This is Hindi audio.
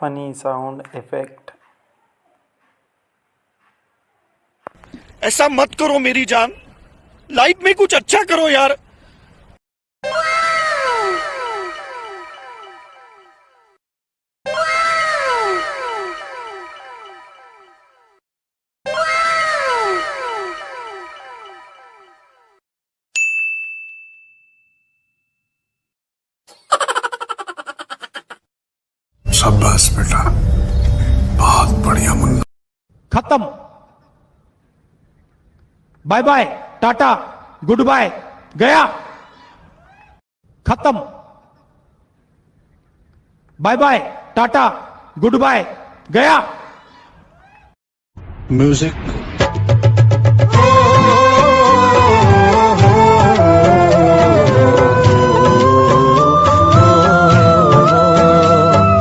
Funny sound effect. ऐसा मत करो मेरी जान, लाइफ में कुछ अच्छा करो यार। शाबाश बेटा, बहुत बढ़िया मुन्ना। खत्म। Bye bye, tata, goodbye, गया। खत्म। Bye bye, tata, goodbye, गया। म्यूजिक